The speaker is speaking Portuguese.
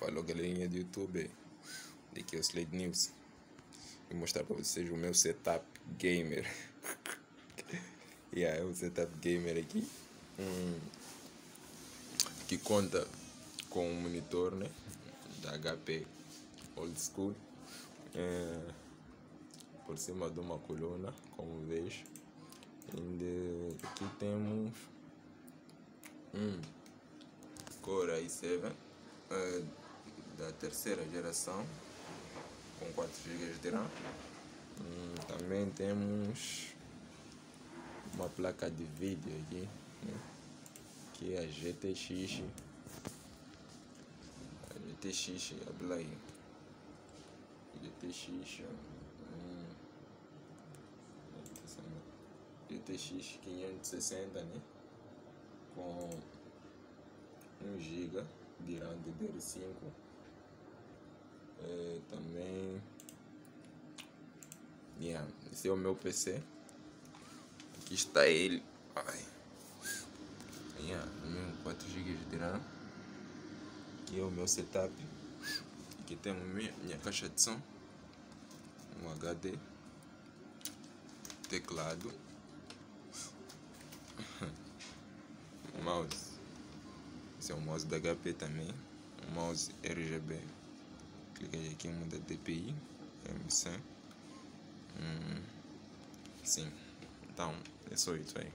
Falou, galerinha do YouTube, daqui é o Slade News. Vou mostrar para vocês o meu setup gamer. É o setup gamer aqui, que conta com um monitor, né, da HP Old School, por cima de uma coluna, como vejo. Aqui temos Core i7 da terceira geração com 4 GB de RAM. Também temos uma placa de vídeo aqui, né, que é a GTX. Abre aí. GTX 560, né, com 1 GB de RAM DDR5. Também esse é o meu PC. Aqui está ele. 4 GB de RAM. Aqui é o meu setup. Aqui temos minha caixa de som, um HD, teclado, mouse. Esse é o mouse da HP também, um mouse RGB. Clica aqui em muda DPI, MC. Sim, então é só isso aí.